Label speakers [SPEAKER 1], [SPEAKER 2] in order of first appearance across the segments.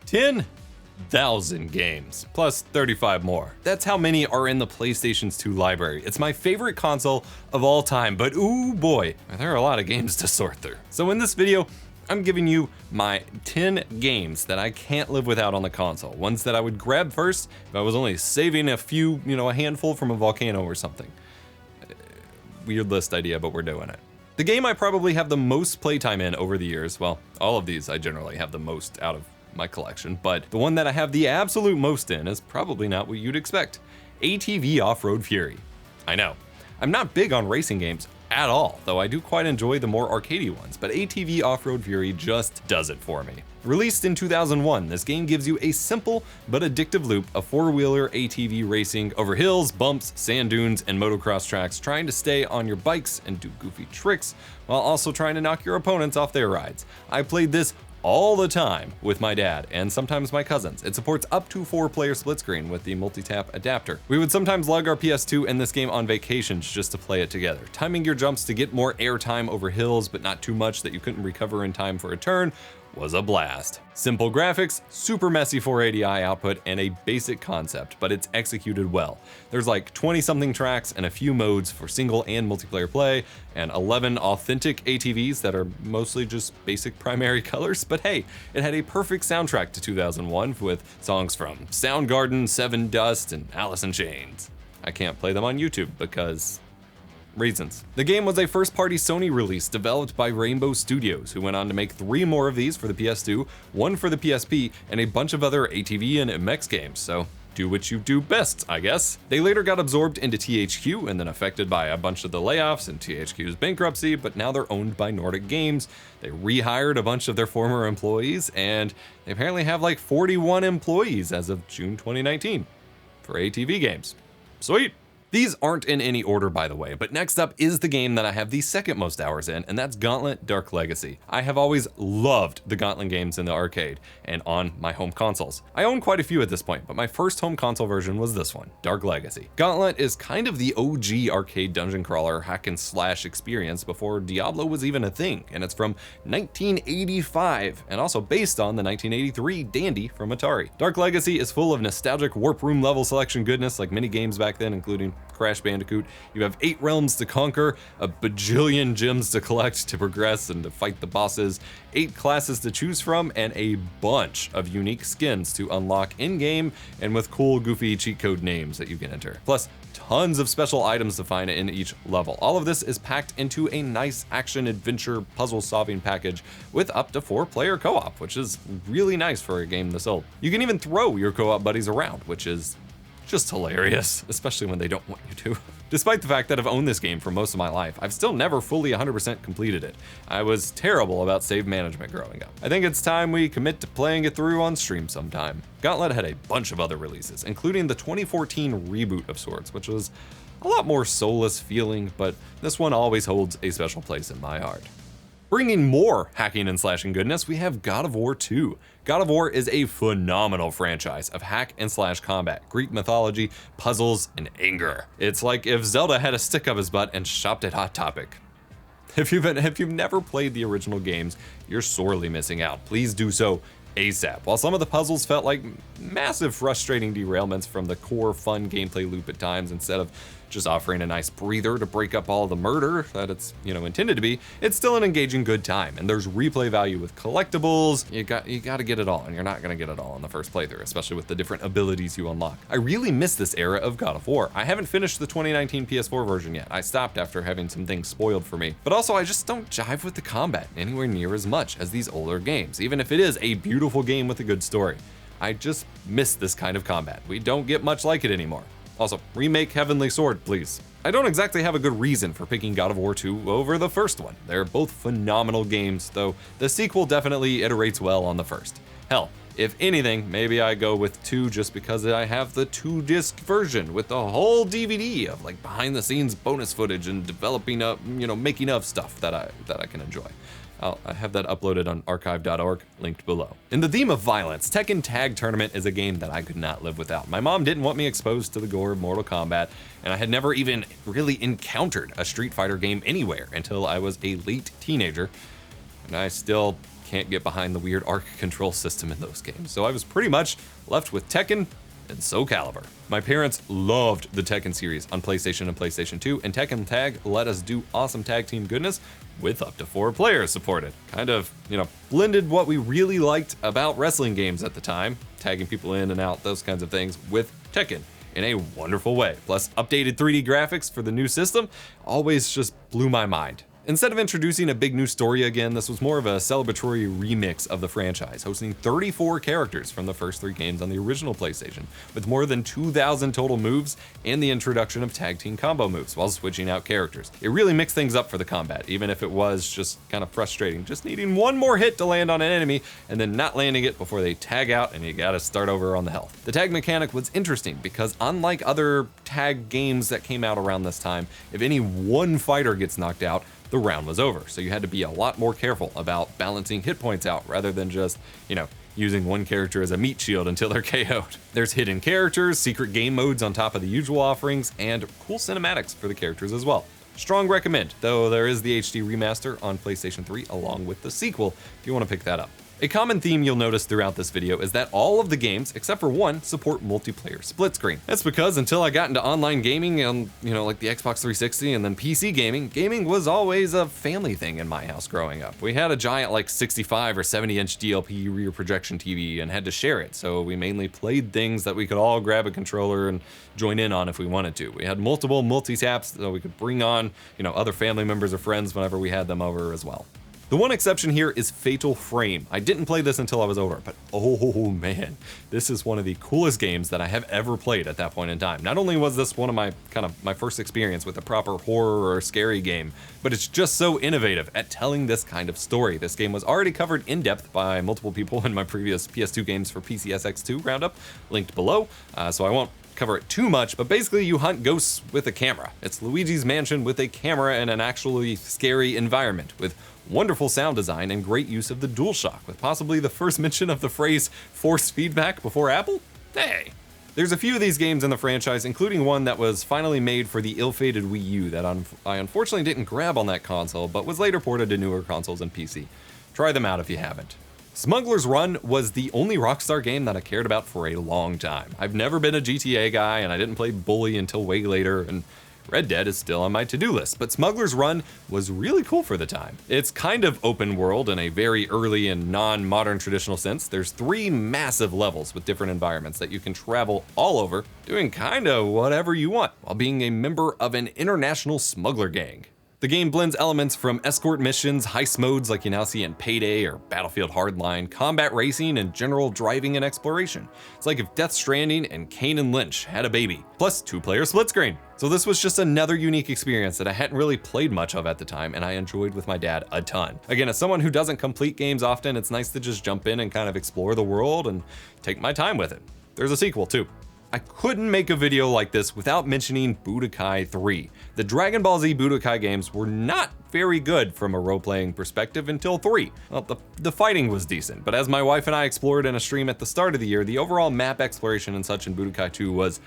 [SPEAKER 1] 10,000 games, plus 35 more. That's how many are in the PlayStation's 2 library. It's my favorite console of all time, but ooh boy, there are a lot of games to sort through. So in this video, I'm giving you my 10 games that I can't live without on the console. Ones that I would grab first if I was only saving a few, a handful from a volcano or something. Weird list idea, but we're doing it. The game I probably have the most playtime in over the years, well, all of these I generally have the most out of my collection, but the one that I have the absolute most in is probably not what you'd expect. ATV Off-Road Fury. I know, I'm not big on racing games at all, though I do quite enjoy the more arcadey ones, but ATV Off-Road Fury just does it for me. Released in 2001, this game gives you a simple but addictive loop of four-wheeler ATV racing over hills, bumps, sand dunes, and motocross tracks, trying to stay on your bikes and do goofy tricks, while also trying to knock your opponents off their rides. I played this all the time with my dad and sometimes my cousins. It supports up to 4-player split screen with the multi-tap adapter. We would sometimes lug our PS2 and this game on vacations just to play it together. Timing your jumps to get more air time over hills, but not too much that you couldn't recover in time for a turn, was a blast. Simple graphics, super messy 480i output, and a basic concept, but it's executed well. There's like 20-something tracks and a few modes for single and multiplayer play, and 11 authentic ATVs that are mostly just basic primary colors, but hey, it had a perfect soundtrack to 2001 with songs from Soundgarden, Seven Dust, and Alice in Chains. I can't play them on YouTube because reasons. The game was a first-party Sony release developed by Rainbow Studios, who went on to make 3 more of these for the PS2, 1 for the PSP, and a bunch of other ATV and MX games, so do what you do best, I guess. They later got absorbed into THQ and then affected by a bunch of the layoffs and THQ's bankruptcy, but now they're owned by Nordic Games. They rehired a bunch of their former employees, and they apparently have like 41 employees as of June 2019 for ATV games. Sweet! These aren't in any order, by the way, but next up is the game that I have the second most hours in, and that's Gauntlet Dark Legacy. I have always loved the Gauntlet games in the arcade and on my home consoles. I own quite a few at this point, but my first home console version was this one, Dark Legacy. Gauntlet is kind of the OG arcade dungeon crawler hack and slash experience before Diablo was even a thing, and it's from 1985, and also based on the 1983 Dandy from Atari. Dark Legacy is full of nostalgic warp room level selection goodness like many games back then, including Crash Bandicoot. You have 8 realms to conquer, a bajillion gems to collect to progress and to fight the bosses, 8 classes to choose from, and a bunch of unique skins to unlock in-game and with cool, goofy cheat code names that you can enter. Plus, tons of special items to find in each level. All of this is packed into a nice action-adventure puzzle-solving package with up to 4-player co-op, which is really nice for a game this old. You can even throw your co-op buddies around, which is just hilarious, especially when they don't want you to. Despite the fact that I've owned this game for most of my life, I've still never fully 100% completed it. I was terrible about save management growing up. I think it's time we commit to playing it through on stream sometime. Gauntlet had a bunch of other releases, including the 2014 reboot of sorts, which was a lot more soulless feeling, but this one always holds a special place in my heart. Bringing more hacking and slashing goodness, we have God of War 2. God of War is a phenomenal franchise of hack and slash combat, Greek mythology, puzzles, and anger. It's like if Zelda had a stick up his butt and shopped at Hot Topic. If you've never played the original games, you're sorely missing out. Please do so ASAP. While some of the puzzles felt like massive frustrating derailments from the core fun gameplay loop at times, instead of just offering a nice breather to break up all the murder that it's, intended to be, it's still an engaging good time, and there's replay value with collectibles. You got to get it all, and you're not going to get it all in the first playthrough, especially with the different abilities you unlock. I really miss this era of God of War. I haven't finished the 2019 PS4 version yet. I stopped after having some things spoiled for me, but also I just don't jive with the combat anywhere near as much as these older games, even if it is a beautiful game with a good story. I just miss this kind of combat. We don't get much like it anymore. Also, remake Heavenly Sword, please. I don't exactly have a good reason for picking God of War 2 over the first one. They're both phenomenal games, though the sequel definitely iterates well on the first. Hell, if anything, maybe I go with 2 just because I have the 2-disc version with the whole DVD of like behind the scenes bonus footage and developing up, making of stuff that I can enjoy. I have that uploaded on archive.org, linked below. In the theme of violence, Tekken Tag Tournament is a game that I could not live without. My mom didn't want me exposed to the gore of Mortal Kombat, and I had never even really encountered a Street Fighter game anywhere until I was a late teenager, and I still can't get behind the weird arc control system in those games, so I was pretty much left with Tekken and Soul Calibur. My parents loved the Tekken series on PlayStation and PlayStation 2, and Tekken Tag let us do awesome tag team goodness with up to 4 players supported. Kind of, blended what we really liked about wrestling games at the time, tagging people in and out, those kinds of things, with Tekken in a wonderful way. Plus, updated 3D graphics for the new system always just blew my mind. Instead of introducing a big new story again, this was more of a celebratory remix of the franchise, hosting 34 characters from the first 3 games on the original PlayStation, with more than 2,000 total moves and the introduction of tag team combo moves while switching out characters. It really mixed things up for the combat, even if it was just kind of frustrating, just needing one more hit to land on an enemy and then not landing it before they tag out and you gotta start over on the health. The tag mechanic was interesting because unlike other tag games that came out around this time, if any one fighter gets knocked out, the round was over, so you had to be a lot more careful about balancing hit points out rather than just, using one character as a meat shield until they're KO'd. There's hidden characters, secret game modes on top of the usual offerings, and cool cinematics for the characters as well. Strong recommend, though there is the HD remaster on PlayStation 3 along with the sequel if you want to pick that up. A common theme you'll notice throughout this video is that all of the games, except for one, support multiplayer split screen. That's because until I got into online gaming on, like the Xbox 360 and then PC gaming was always a family thing in my house growing up. We had a giant 65 or 70-inch DLP rear projection TV and had to share it, so we mainly played things that we could all grab a controller and join in on if we wanted to. We had multiple multi-taps so we could bring on, other family members or friends whenever we had them over as well. The one exception here is Fatal Frame. I didn't play this until I was older, but oh man, this is one of the coolest games that I have ever played at that point in time. Not only was this one of my first experience with a proper horror or scary game, but it's just so innovative at telling this kind of story. This game was already covered in depth by multiple people in my previous PS2 games for PCSX2 roundup, linked below, so I won't cover it too much, but basically you hunt ghosts with a camera. It's Luigi's Mansion with a camera and an actually scary environment with wonderful sound design and great use of the DualShock, with possibly the first mention of the phrase force feedback before Apple? Hey! There's a few of these games in the franchise, including one that was finally made for the ill-fated Wii U that I unfortunately didn't grab on that console, but was later ported to newer consoles and PC. Try them out if you haven't. Smuggler's Run was the only Rockstar game that I cared about for a long time. I've never been a GTA guy, and I didn't play Bully until way later, and Red Dead is still on my to-do list, but Smuggler's Run was really cool for the time. It's kind of open world in a very early and non-modern traditional sense. There's 3 massive levels with different environments that you can travel all over, doing kind of whatever you want, while being a member of an international smuggler gang. The game blends elements from escort missions, heist modes like you now see in Payday or Battlefield Hardline, combat racing, and general driving and exploration. It's like if Death Stranding and Kane and Lynch had a baby, plus 2-player split screen. So this was just another unique experience that I hadn't really played much of at the time, and I enjoyed with my dad a ton. Again, as someone who doesn't complete games often, it's nice to just jump in and kind of explore the world and take my time with it. There's a sequel too. I couldn't make a video like this without mentioning Budokai 3. The Dragon Ball Z Budokai games were not very good from a role-playing perspective until 3. Well, the fighting was decent, but as my wife and I explored in a stream at the start of the year, the overall map exploration and such in Budokai 2 was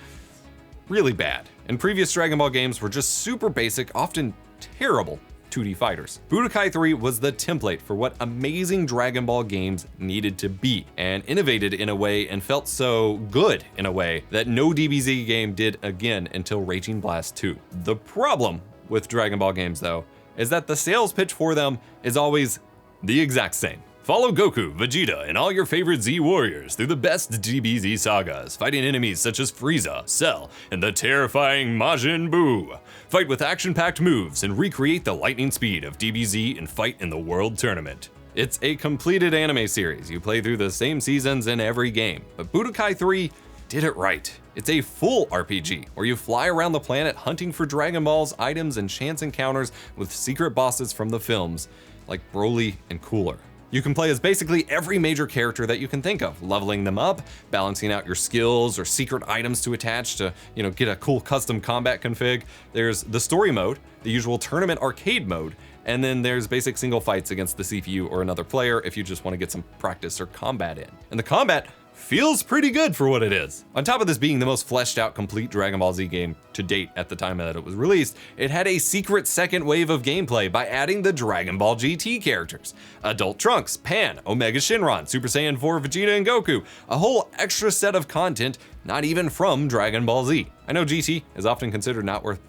[SPEAKER 1] really bad. And previous Dragon Ball games were just super basic, often terrible 2D fighters. Budokai 3 was the template for what amazing Dragon Ball games needed to be, and innovated in a way and felt so good in a way that no DBZ game did again until Raging Blast 2. The problem with Dragon Ball games, though, is that the sales pitch for them is always the exact same. Follow Goku, Vegeta, and all your favorite Z warriors through the best DBZ sagas, fighting enemies such as Frieza, Cell, and the terrifying Majin Buu. Fight with action-packed moves and recreate the lightning speed of DBZ and fight in the World Tournament. It's a completed anime series. You play through the same seasons in every game, but Budokai 3 did it right. It's a full RPG, where you fly around the planet hunting for Dragon Balls, items, and chance encounters with secret bosses from the films, like Broly and Cooler. You can play as basically every major character that you can think of, leveling them up, balancing out your skills or secret items to attach to, get a cool custom combat config. There's the story mode, the usual tournament arcade mode, and then there's basic single fights against the CPU or another player if you just want to get some practice or combat in. And the combat feels pretty good for what it is. On top of this being the most fleshed out complete Dragon Ball Z game to date at the time that it was released, it had a secret second wave of gameplay by adding the Dragon Ball GT characters. Adult Trunks, Pan, Omega Shenron, Super Saiyan 4 Vegeta and Goku, a whole extra set of content not even from Dragon Ball Z. I know GT is often considered not worth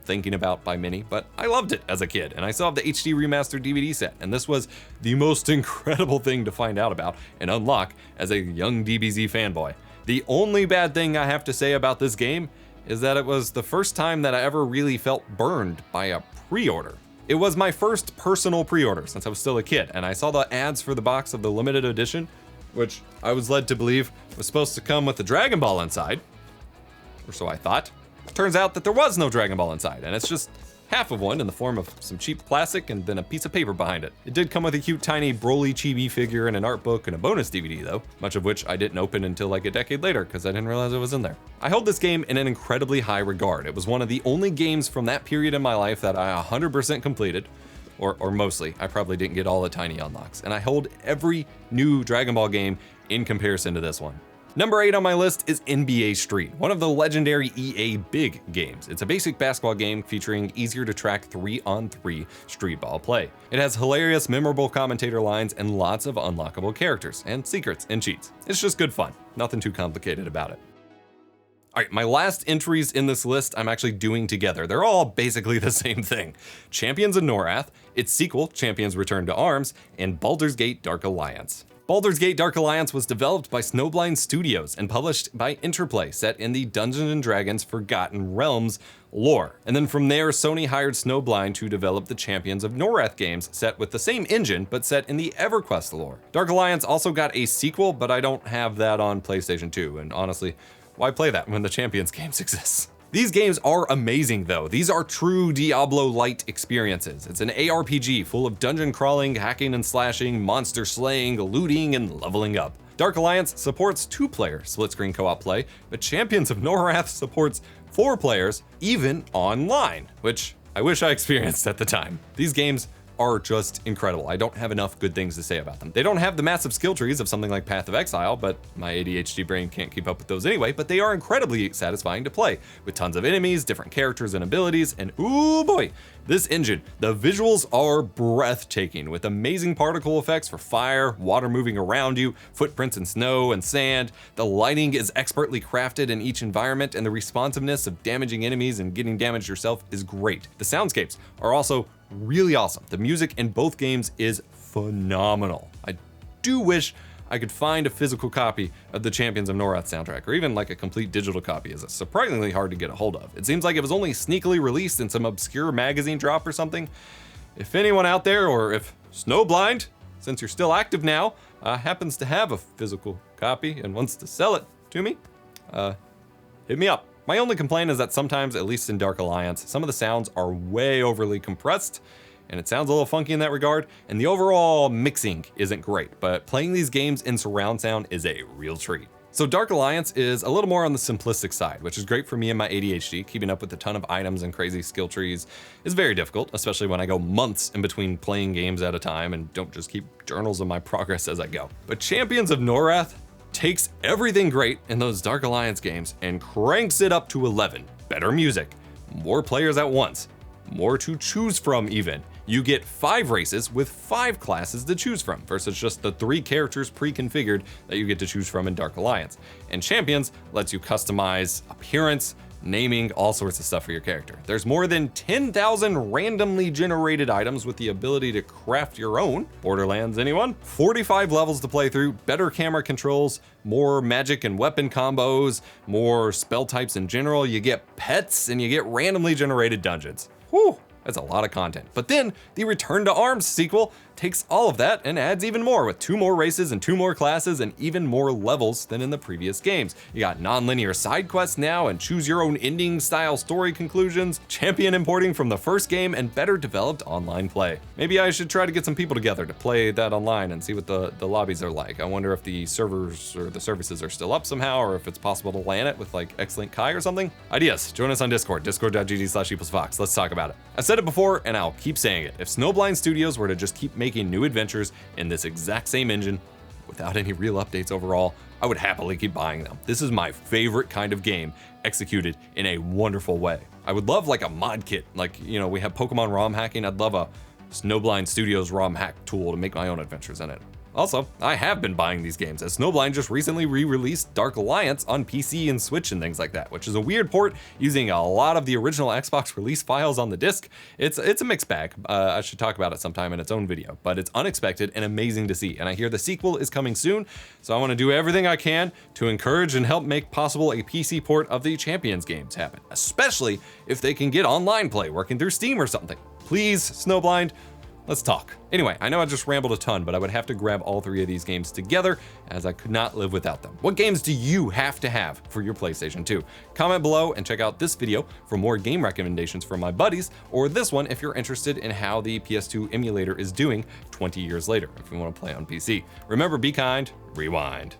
[SPEAKER 1] thinking about by many, but I loved it as a kid, and I still have the HD remastered DVD set, and this was the most incredible thing to find out about and unlock as a young DBZ fanboy. The only bad thing I have to say about this game is that it was the first time that I ever really felt burned by a pre-order. It was my first personal pre-order since I was still a kid, and I saw the ads for the box of the limited edition, which I was led to believe was supposed to come with the Dragon Ball inside, or so I thought. Turns out that there was no Dragon Ball inside, and it's just half of one in the form of some cheap plastic and then a piece of paper behind it. It did come with a cute tiny Broly Chibi figure and an art book and a bonus DVD though, much of which I didn't open until like a decade later because I didn't realize it was in there. I hold this game in an incredibly high regard. It was one of the only games from that period in my life that I 100% completed, or mostly. I probably didn't get all the tiny unlocks, and I hold every new Dragon Ball game in comparison to this one. Number 8 on my list is NBA Street, one of the legendary EA big games. It's a basic basketball game featuring easier to track 3-on-3 street ball play. It has hilarious, memorable commentator lines and lots of unlockable characters and secrets and cheats. It's just good fun, nothing too complicated about it. All right, my last entries in this list I'm actually doing together. They're all basically the same thing. Champions of Norath, its sequel, Champions Return to Arms, and Baldur's Gate Dark Alliance. Baldur's Gate Dark Alliance was developed by Snowblind Studios and published by Interplay, set in the Dungeons & Dragons Forgotten Realms lore. And then from there, Sony hired Snowblind to develop the Champions of Norath games, set with the same engine, but set in the EverQuest lore. Dark Alliance also got a sequel, but I don't have that on PlayStation 2, and honestly, why play that when the Champions games exist? These games are amazing though. These are true Diablo-light experiences. It's an ARPG full of dungeon crawling, hacking and slashing, monster slaying, looting, and leveling up. Dark Alliance supports 2-player split-screen co-op play, but Champions of Norath supports 4 players, even online, which I wish I experienced at the time. These games are just incredible. I don't have enough good things to say about them. They don't have the massive skill trees of something like Path of Exile, but my ADHD brain can't keep up with those anyway, but they are incredibly satisfying to play, with tons of enemies, different characters and abilities, and ooh boy, this engine, the visuals are breathtaking, with amazing particle effects for fire, water moving around you, footprints in snow and sand. The lighting is expertly crafted in each environment, and the responsiveness of damaging enemies and getting damaged yourself is great. The soundscapes are also really awesome. The music in both games is phenomenal. I do wish I could find a physical copy of the Champions of Norath soundtrack, or even like a complete digital copy, as it's surprisingly hard to get a hold of. It seems like it was only sneakily released in some obscure magazine drop or something. If anyone out there, or if Snowblind, since you're still active now, happens to have a physical copy and wants to sell it to me, hit me up. My only complaint is that sometimes, at least in Dark Alliance, some of the sounds are way overly compressed, and it sounds a little funky in that regard, and the overall mixing isn't great, but playing these games in surround sound is a real treat. So Dark Alliance is a little more on the simplistic side, which is great for me and my ADHD. Keeping up with a ton of items and crazy skill trees is very difficult, especially when I go months in between playing games at a time and don't just keep journals of my progress as I go. But Champions of Norath takes everything great in those Dark Alliance games and cranks it up to 11. Better music, more players at once, more to choose from even. You get 5 races with 5 classes to choose from versus just the 3 characters pre-configured that you get to choose from in Dark Alliance. And Champions lets you customize appearance, naming, all sorts of stuff for your character. There's more than 10,000 randomly generated items with the ability to craft your own. Borderlands, anyone? 45 levels to play through, better camera controls, more magic and weapon combos, more spell types in general. You get pets and you get randomly generated dungeons. Whew. That's a lot of content. But then the Return to Arms sequel takes all of that and adds even more, with 2 more races and 2 more classes and even more levels than in the previous games. You got non-linear side quests now and choose your own ending style story conclusions, champion importing from the first game, and better developed online play. Maybe I should try to get some people together to play that online and see what the lobbies are like. I wonder if the servers or the services are still up somehow, or if it's possible to LAN it with like Xlink Kai or something. Ideas, join us on Discord, discord.gg/eposvox. Let's talk about it. I've said it before and I'll keep saying it. If Snowblind Studios were to just keep making new adventures in this exact same engine, without any real updates overall, I would happily keep buying them. This is my favorite kind of game executed in a wonderful way. I would love like a mod kit, like, you know, we have Pokemon ROM hacking. I'd love a Snowblind Studios ROM hack tool to make my own adventures in it. Also, I have been buying these games, as Snowblind just recently re-released Dark Alliance on PC and Switch and things like that, which is a weird port using a lot of the original Xbox release files on the disc. It's a mixed bag. I should talk about it sometime in its own video, but it's unexpected and amazing to see. And I hear the sequel is coming soon, so I want to do everything I can to encourage and help make possible a PC port of the Champions games happen, especially if they can get online play working through Steam or something. Please, Snowblind, let's talk. Anyway, I know I just rambled a ton, but I would have to grab all three of these games together, as I could not live without them. What games do you have to have for your PlayStation 2? Comment below and check out this video for more game recommendations from my buddies, or this one if you're interested in how the PS2 emulator is doing 20 years later, if you want to play on PC. Remember, be kind, rewind.